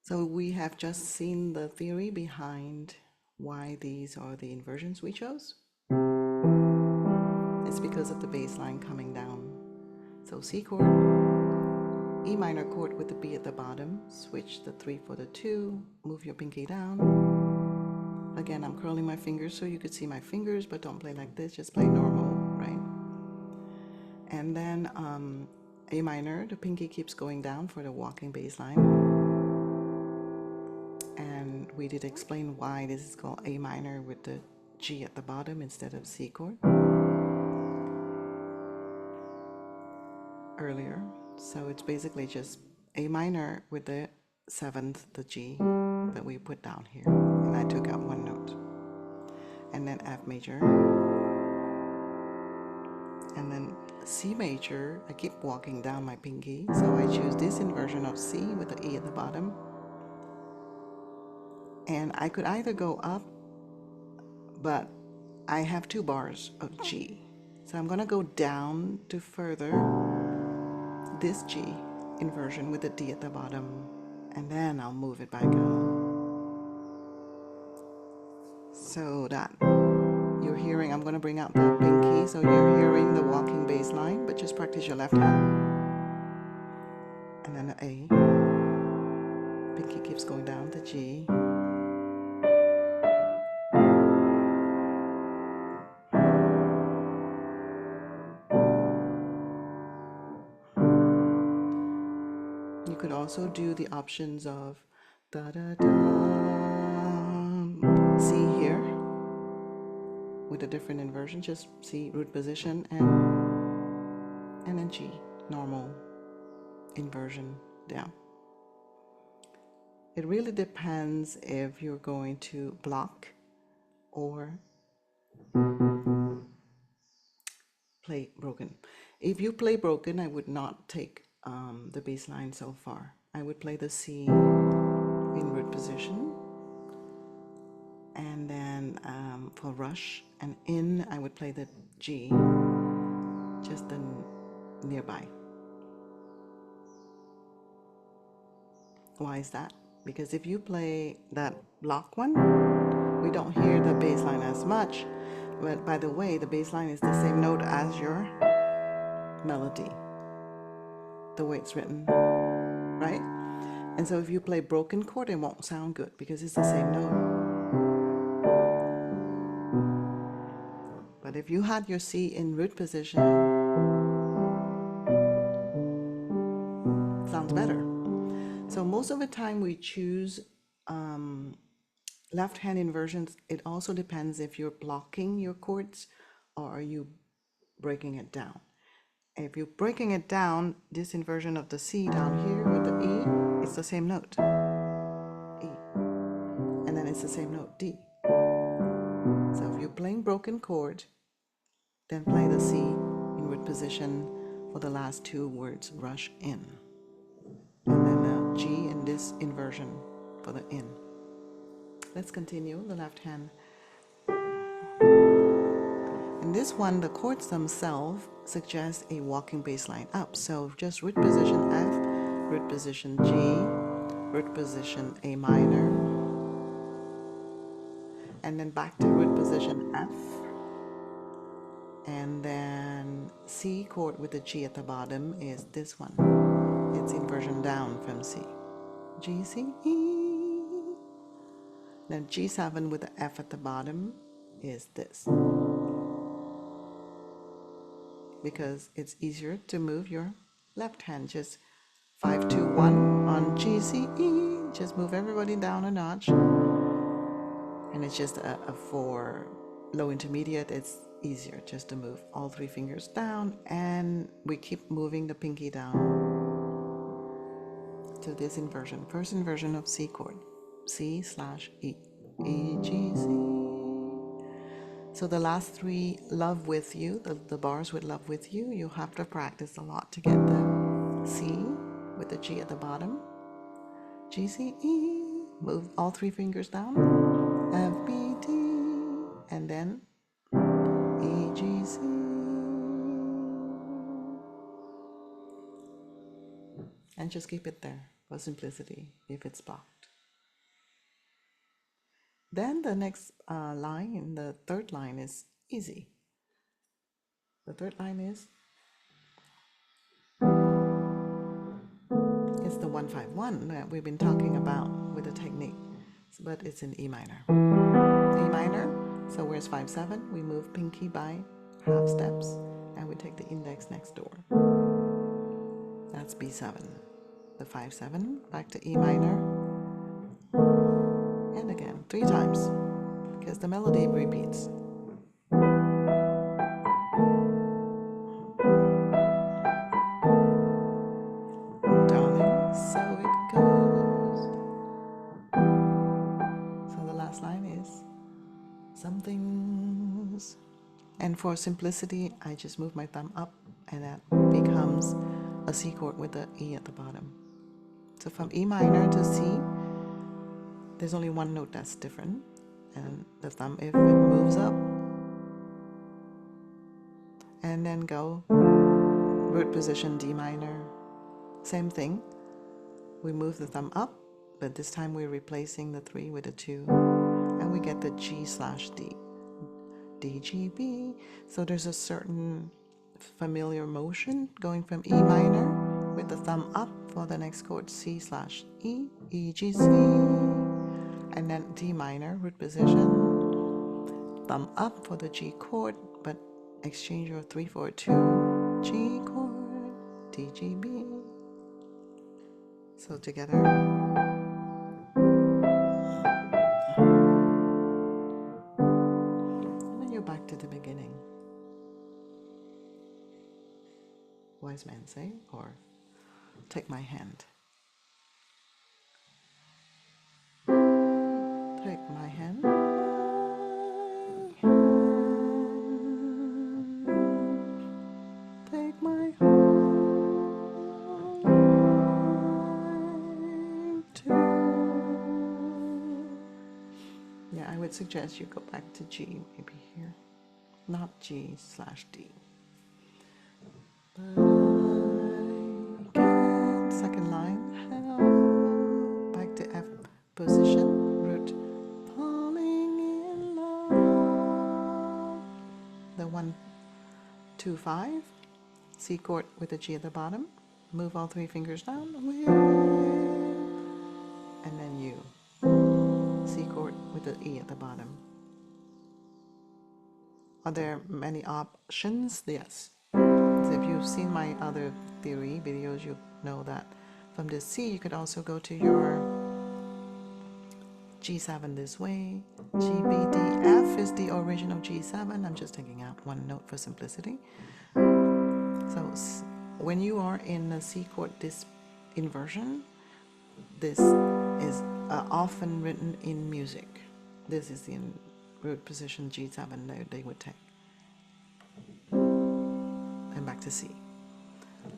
So we have just seen the theory behind why these are the inversions we chose. It's because of the bass line coming down. So C chord, E minor chord with the B at the bottom, switch the 3 for the 2, move your pinky down. Again, I'm curling my fingers so you could see my fingers, but don't play like this, just play normal, right? And then A minor, the pinky keeps going down for the walking bass line. And we did explain why this is called A minor with the G at the bottom instead of C chord earlier. So it's basically just A minor with the 7th, the G that we put down here. And I took out one note. And then F major. And then C major, I keep walking down my pinky. So I choose this inversion of C with the E at the bottom. And I could either go up, but I have 2 bars of G. So I'm gonna go down to further this G inversion with the D at the bottom, and then I'll move it back out. So that you're hearing, I'm gonna bring out the pinky, so you're hearing the walking bass line, but just practice your left hand. And then the A. Pinky keeps going down to G. You could also do the options of da da da, C here with a different inversion, just C root position, and then G normal inversion down. It really depends if you're going to block or play broken. If you play broken, I would not take the bass line so far. I would play the C in root position, and then for rush and in, I would play the G just nearby. Why is that? Because if you play that block one, we don't hear the bass line as much. But by the way, the bass line is the same note as your melody, the way it's written, right? And so if you play broken chord, it won't sound good because it's the same note. But if you had your C in root position, it sounds better. So most of the time we choose left hand inversions. It also depends if you're blocking your chords or are you breaking it down. If you're breaking it down, this inversion of the C down here with the E, it's the same note, E, and then it's the same note, D. So if you're playing broken chord, then play the C in root position for the last 2 words, rush in, and then the G in this inversion for the in. Let's continue the left hand. In this one, the chords themselves suggest a walking bass line up. So just root position F, root position G, root position A minor, and then back to root position F, and then C chord with the G at the bottom is this one. It's inversion down from C. G, C, E. Then G7 with the F at the bottom is this. Because it's easier to move your left hand. Just 5, 2, 1 on G, C, E. Just move everybody down a notch. And it's just for low intermediate, it's easier just to move all 3 fingers down, and we keep moving the pinky down to this inversion. First inversion of C chord, C/E, E, G, C. So the last 3, love with you, the bars with love with you, you have to practice a lot to get the C with the G at the bottom. G, C, E, move all 3 fingers down, F, B, D, and then E, G, C. And just keep it there for simplicity if it's blocked. Then the next line, the third line, is easy. The third line is the 151 that we've been talking about with the technique, but it's in E minor. E minor, so where's 5-7? We move pinky by half steps and we take the index next door. That's B7. The 5-7, back to E minor, and again 3 times because the melody repeats. Darling, so it goes. So the last line is some things. And for simplicity, I just move my thumb up and that becomes a C chord with the E at the bottom. So from E minor to C, there's only one note that's different, and the thumb, if it moves up, and then go root position D minor, same thing. We move the thumb up, but this time we're replacing the 3 with a 2, and we get the G/D. D, G, B. So there's a certain familiar motion going from E minor with the thumb up for the next chord C/E, E, G, C, and then D minor, root position, thumb up for the G chord, but exchange your 3 for a 2, G chord, D, G, B. So together. Back to the beginning. Wise men say, or take my hand. Take my hand. Take my hand too. Yeah, I would suggest you go back to G, maybe here. Not G/D. But I can't. Second line. Back to F position. Root. Falling in love. The 1, 2, 5. C chord with a G at the bottom. Move all 3 fingers down. And then U. C chord with the E at the bottom. Are there many options? Yes. So if you've seen my other theory videos, you know that from this C, you could also go to your G7 this way. G, B, D, F is the original G7. I'm just taking out one note for simplicity. So when you are in the C chord, this inversion, this is often written in music. This is the root position G7 that they would take. And back to C.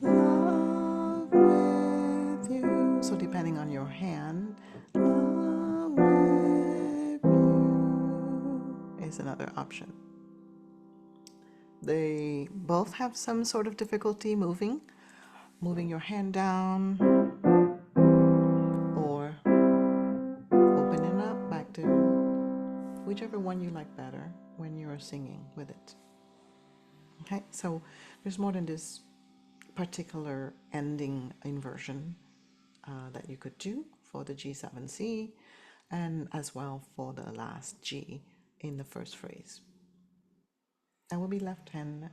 Love with you. So depending on your hand, love with you is another option. They both have some sort of difficulty moving your hand down, or opening up back to whichever one you like better when you're singing with it. Okay, so there's more than this particular ending inversion that you could do for the G7C, and as well for the last G in the first phrase. That will be left hand